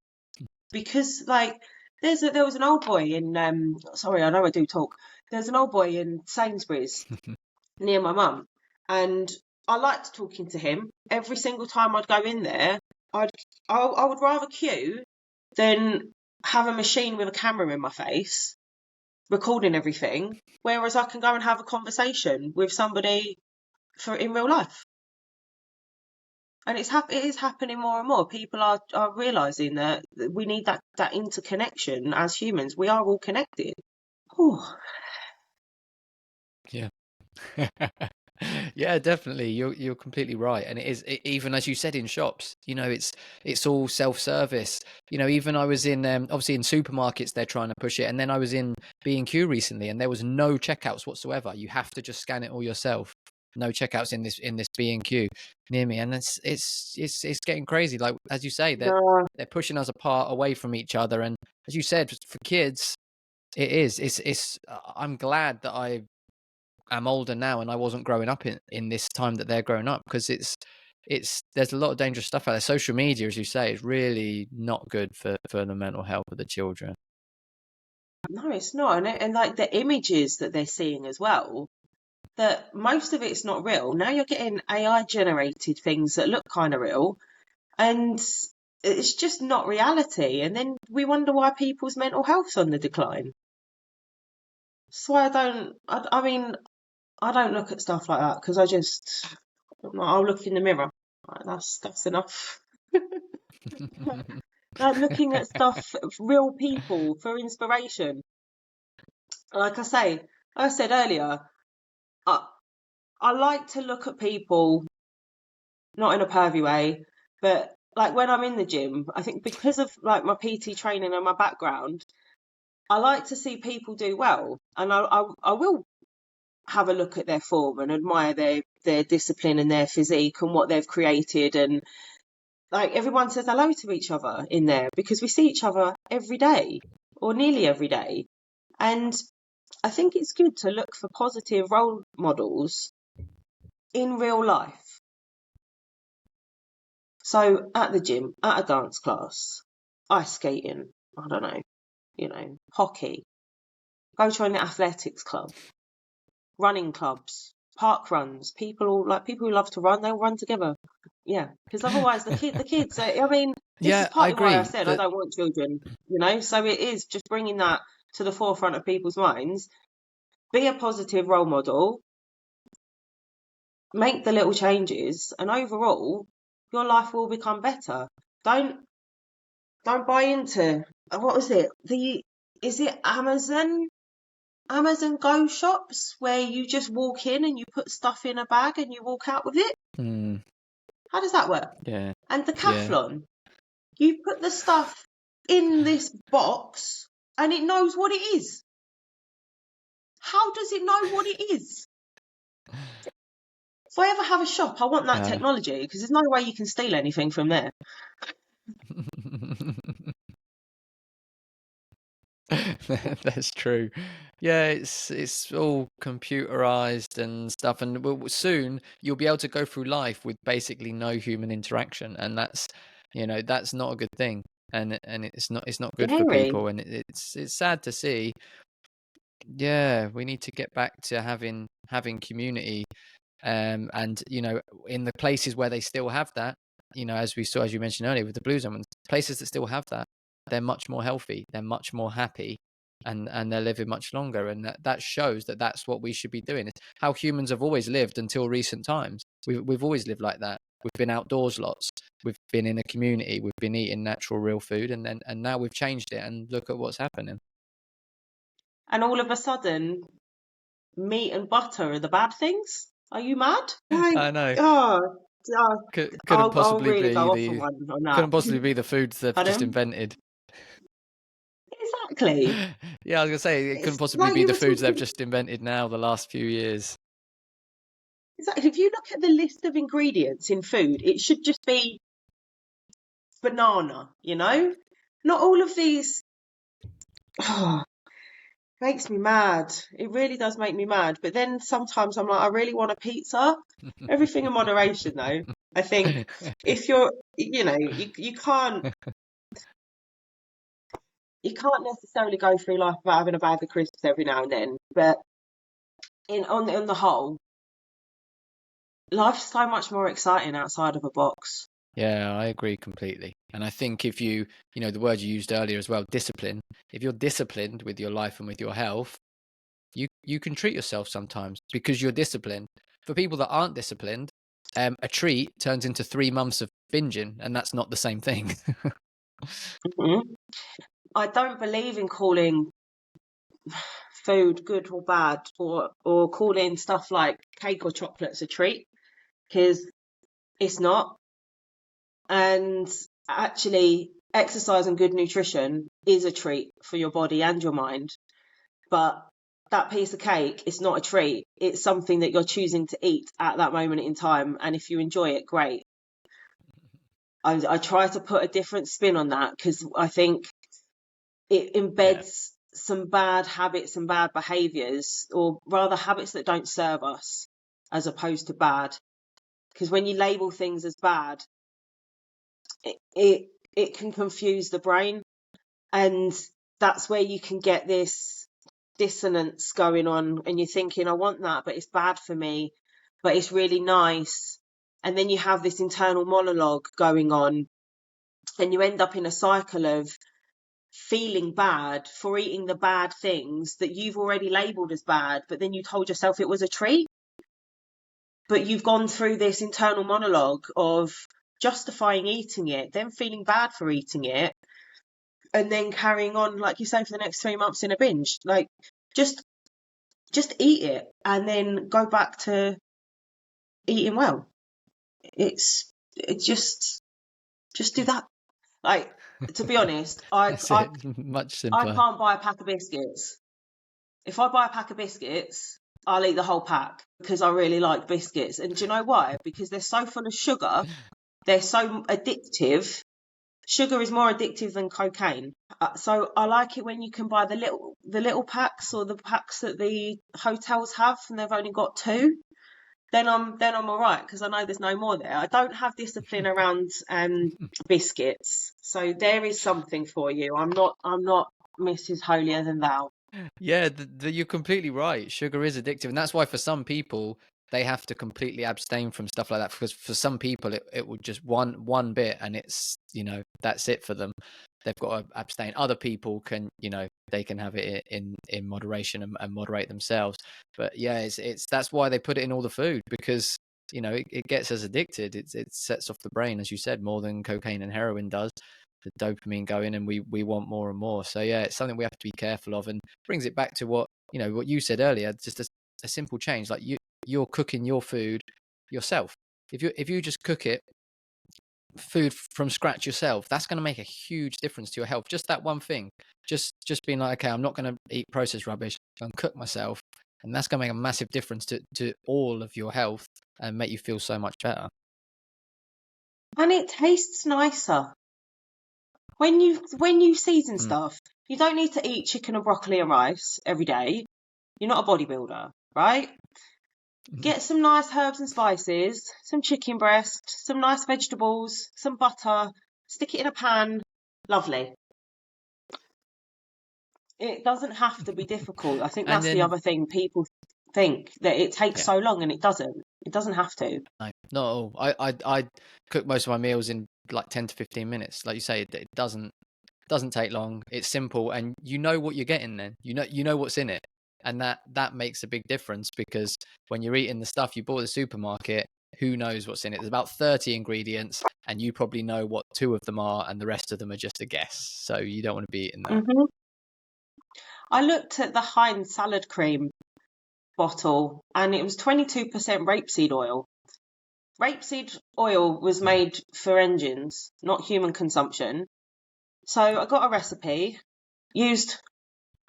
because, like, there was an old boy in sorry, I know I do talk. There's an old boy in Sainsbury's near my mum, and I liked talking to him. Every single time I'd go in there, I would rather queue than have a machine with a camera in my face recording everything, whereas I can go and have a conversation with somebody in real life. And it is happening more and more. People are realising that we need that interconnection as humans. We are all connected. Whew. Yeah. Yeah, definitely. You're completely right. And even as you said, in shops, it's all self-service. Even I was in, obviously in supermarkets, they're trying to push it. And then I was in B&Q recently, and there was no checkouts whatsoever. You have to just scan it all yourself. No checkouts in this B&Q near me. And it's getting crazy. Like, as you say, they're pushing us apart, away from each other. And as you said, for kids, it is. I'm glad that I'm older now and I wasn't growing up in this time that they're growing up, because there's a lot of dangerous stuff out there. Social media, as you say, is really not good for the mental health of the children. No, it's not. And like the images that they're seeing as well, that most of it's not real. Now you're getting AI generated things that look kind of real, and it's just not reality. And then we wonder why people's mental health's on the decline. That's why I mean, I don't look at stuff like that, because I'll look in the mirror. Like, that's enough. Like, looking at stuff, real people for inspiration. Like I said earlier, I, I like to look at people not in a pervy way, but like when I'm in the gym, I think because of like my PT training and my background, I like to see people do well, and I will have a look at their form and admire their discipline and their physique and what they've created. And like, everyone says hello to each other in there because we see each other every day or nearly every day. And I think it's good to look for positive role models in real life. So at the gym, at a dance class, ice skating, I don't know, hockey, go join the athletics club, running clubs, park runs, people who love to run, they'll run together. Yeah, because otherwise the kids. I mean, this is Yeah, I partly why I agree said I that. don't want children. You know, so it is just bringing that to the forefront of people's minds. Be a positive role model. Make the little changes, and overall, your life will become better. Don't buy into what was it? Is it Amazon Go shops where you just walk in and you put stuff in a bag and you walk out with it? Mm, How does that work? yeah, And yeah. Decathlon, you put the stuff in this box and it knows what it is. How does it know what it is? If I ever have a shop, I want that technology, because there's no way you can steal anything from there. That's true. Yeah, it's all computerized and stuff, and soon you'll be able to go through life with basically no human interaction, and that's not a good thing, and it's not good for Scary. people, and it's sad to see. Yeah, we need to get back to having community, and in the places where they still have that, as we saw, as you mentioned earlier with the blue zones, places that still have that, they're much more healthy, they're much more happy, and they're living much longer, and that shows that that's what we should be doing. It's how humans have always lived until recent times. We've always lived like that. We've been outdoors lots. We've been in a community. We've been eating natural, real food, and now we've changed it. And look at what's happening. And all of a sudden, meat and butter are the bad things? Are you mad? Like, I know. oh, Couldn't I'll possibly really be go off on the one on that. couldn't possibly be the foods they've just Pardon? invented. Exactly. Yeah, I was gonna say it couldn't It's possibly like be you the were foods they've talking. just invented now the last few years. Exactly. If you look at the list of ingredients in food, it should just be banana, you know? Not all of these. Oh, makes me mad. It really does make me mad. But then sometimes I'm like, I really want a pizza. Everything in moderation, though. I think if you're, you can't necessarily go through life without having a bag of crisps every now and then. But on the whole, life's so much more exciting outside of a box. Yeah, I agree completely. And I think if the word you used earlier as well, discipline, if you're disciplined with your life and with your health, you can treat yourself sometimes because you're disciplined. For people that aren't disciplined, a treat turns into 3 months of binging, and that's not the same thing. Mhm. I don't believe in calling food good or bad, or calling stuff like cake or chocolates a treat, because it's not. And actually, exercise and good nutrition is a treat for your body and your mind. But that piece of cake is not a treat. It's something that you're choosing to eat at that moment in time. And if you enjoy it, great. I try to put a different spin on that, because I think it Yeah. embeds some bad habits and bad behaviors, or rather habits that don't serve us, as opposed to bad. Because when you label things as bad, it can confuse the brain, and that's where you can get this dissonance going on, and you're thinking, I want that, but it's bad for me, but it's really nice. And then you have this internal monologue going on, and you end up in a cycle of feeling bad for eating the bad things that you've already labeled as bad, but then you told yourself it was a treat. But you've gone through this internal monologue of justifying eating it, then feeling bad for eating it, and then carrying on, like you say, for the next 3 months in a binge. Like, just eat it and then go back to eating well. It's just do that. Like, to be honest, That's it. Much I simpler. can't buy a pack of biscuits. If I buy a pack of biscuits, I'll eat the whole pack, because I really like biscuits. And do you know why? Because they're so full of sugar. They're so addictive. Sugar is more addictive than cocaine. So I like it when you can buy the little packs, or the packs that the hotels have, and they've only got two. Then I'm all right, because I know there's no more there. I don't have discipline around biscuits, so there is something for you. I'm not Mrs. Holier Than Thou. Yeah, you're completely right. Sugar is addictive, and that's why for some people they have to completely abstain from stuff like that, because for some people it will just one bit and it's, that's it for them. They've got to abstain. Other people can, they can have it in moderation and moderate themselves. But yeah, it's that's why they put it in all the food, because it gets us addicted. It sets off the brain, as you said, more than cocaine and heroin does. The dopamine going, and we want more and more. So yeah, it's something we have to be careful of, and brings it back to what you said earlier. Just a simple change, like you're cooking your food yourself. If you just cook it food from scratch yourself, that's going to make a huge difference to your health. Just that one thing, just being like, okay, I'm not going to eat processed rubbish, I'm going to cook myself, and that's going to make a massive difference to all of your health and make you feel so much better. And it tastes nicer when you season stuff. You don't need to eat chicken and broccoli and rice every day. You're not a bodybuilder, right? Get some nice herbs and spices, some chicken breast, some nice vegetables, some butter, stick it in a pan. Lovely. It doesn't have to be difficult. I think that's the other thing. People think that it takes so long, and it doesn't. It doesn't have to. No, not at all. I cook most of my meals in like 10 to 15 minutes. Like you say, it doesn't take long. It's simple, and you know what you're getting then. You know what's in it. And that makes a big difference, because when you're eating the stuff you bought at the supermarket, who knows what's in it? There's about 30 ingredients, and you probably know what 2 of them are, and the rest of them are just a guess. So you don't want to be eating that. Mm-hmm. I looked at the Heinz salad cream bottle, and it was 22% rapeseed oil. Rapeseed oil was made for engines, not human consumption. So I got a recipe, used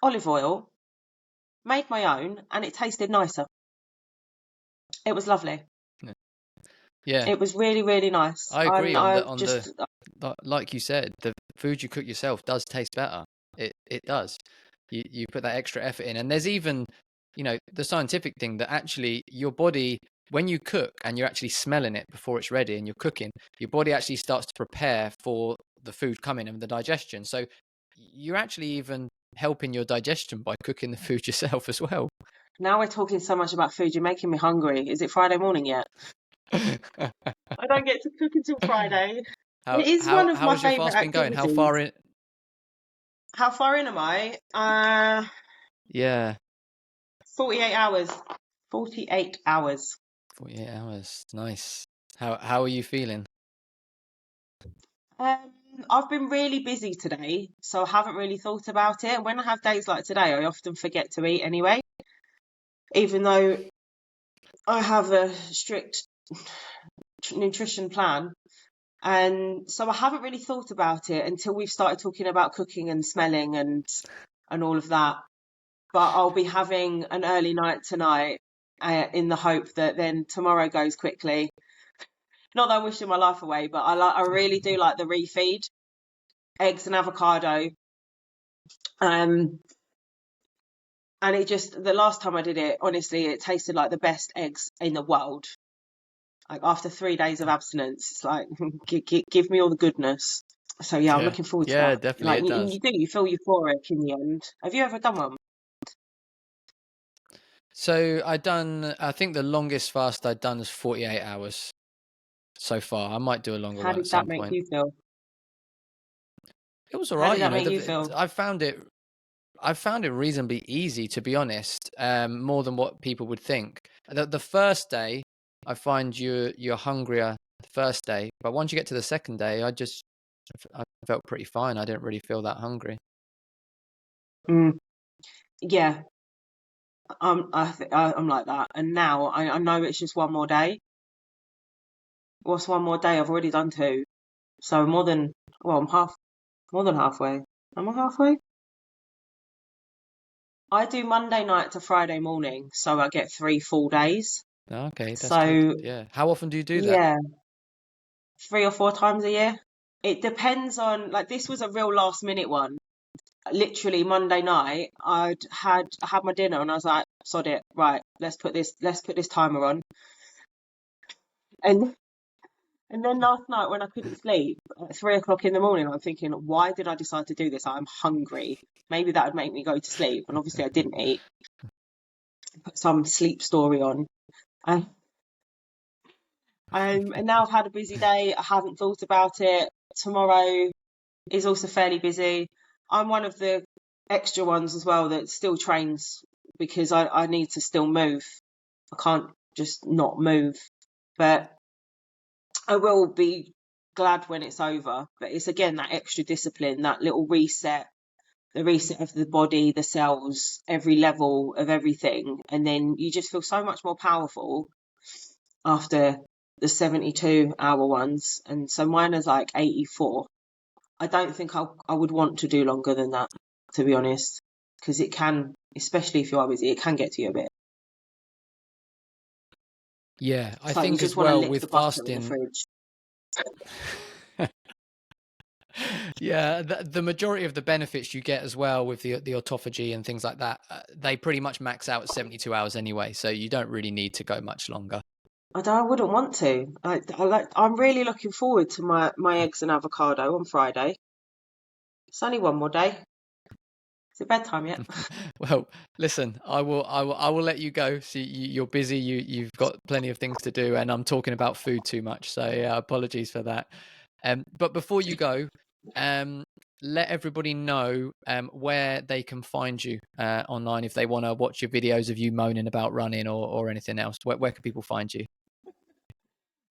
olive oil, made my own, and it tasted nicer. It was lovely. Yeah, it was really, really nice. I agree. Like you said, the food you cook yourself does taste better. It does. You put that extra effort in, and there's even the scientific thing that actually your body, when you cook and you're actually smelling it before it's ready and you're cooking, your body actually starts to prepare for the food coming and the digestion. So you're actually even helping your digestion by cooking the food yourself as well. Now we're talking so much about food, you're making me hungry. Is it Friday morning yet? I don't get to cook until Friday. It is one of my favourite activities. Going? How far in? How far in am I? Yeah. 48 hours. 48 hours. 48 hours. Nice. How are you feeling? I've been really busy today, so I haven't really thought about it. When I have days like today, I often forget to eat anyway, even though I have a strict nutrition plan. And so I haven't really thought about it until we've started talking about cooking and smelling and all of that. But I'll be having an early night tonight in the hope that then tomorrow goes quickly. Not that I'm wishing my life away, but I really do like the refeed. Eggs and avocado. And the last time I did it, honestly, it tasted like the best eggs in the world. Like after 3 days of abstinence, it's like, give me all the goodness. So yeah, I'm looking forward to that. Yeah, definitely. Like you feel euphoric in the end. Have you ever done one? So I think the longest fast I'd done is 48 hours so far. I might do a longer one at some point. How did that make you feel? It was all right. How did that make you feel? I found it reasonably easy, to be honest, more than what people would think. The first day, I find you're hungrier the first day, but once you get to the second day, I felt pretty fine. I didn't really feel that hungry. Yeah, I'm like that, and now I know it's just one more day. What's one more day? I've already done 2, so I'm more than halfway. Am I halfway? I do Monday night to Friday morning, so I get 3 full days. Okay, that's good. Yeah. How often do you do that? Yeah, 3 or 4 times a year. It depends on, like, this was a real last minute one. Literally Monday night, I had my dinner and I was like, sod it, right, let's put this timer on. And then last night when I couldn't sleep at 3 o'clock in the morning, I'm thinking, why did I decide to do this? I'm hungry. Maybe that would make me go to sleep. And obviously I didn't eat. Put some sleep story on. And now I've had a busy day. I haven't thought about it. Tomorrow is also fairly busy. I'm one of the extra ones as well that still trains because I need to still move. I can't just not move. But I will be glad when it's over. But it's again that extra discipline, that little reset, the reset of the body, the cells, every level of everything. And then you just feel so much more powerful after the 72-hour ones. And so mine is like 84. I don't think I would want to do longer than that, to be honest, because it can, especially if you are busy, it can get to you a bit. Yeah, I It's like you think as just want to well lick with the butter in the fasting. fridge. Yeah, the majority of the benefits you get as well with the autophagy and things like that, they pretty much max out at 72 hours anyway, so you don't really need to go much longer. I wouldn't want to. I'm really looking forward to my eggs and avocado on Friday. It's only one more day. Is it bedtime yet? Well, listen, I will let you go. So you're busy. You've got plenty of things to do, and I'm talking about food too much. So yeah, apologies for that. But before you go, let everybody know where they can find you online if they want to watch your videos of you moaning about running or anything else. Where can people find you?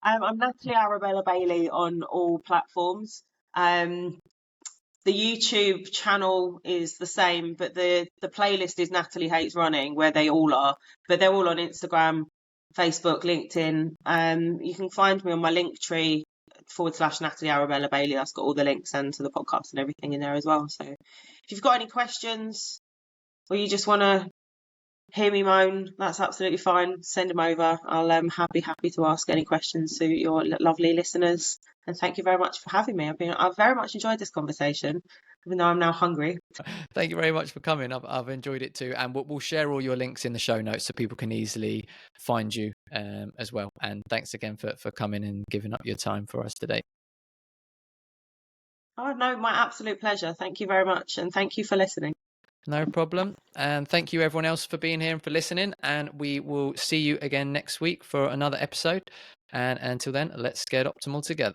I'm Natalie Arabella Bailey on all platforms. The YouTube channel is the same, but the playlist is Natalie Hates Running, where they all are. But they're all on Instagram, Facebook, LinkedIn. You can find me on my link tree / Natalie Arabella Bailey. That's got all the links and to the podcast and everything in there as well. So if you've got any questions or you just want to hear me moan, that's absolutely fine. Send them over. I'll happy to ask any questions to your lovely listeners. And thank you very much for having me. I've very much enjoyed this conversation, even though I'm now hungry. Thank you very much for coming. I've enjoyed it too, and we'll share all your links in the show notes so people can easily find you as well. And thanks again for coming and giving up your time for us today. Oh no, my absolute pleasure. Thank you very much, and thank you for listening. No problem. And thank you everyone else for being here and for listening. And we will see you again next week for another episode. And until then, let's get optimal together.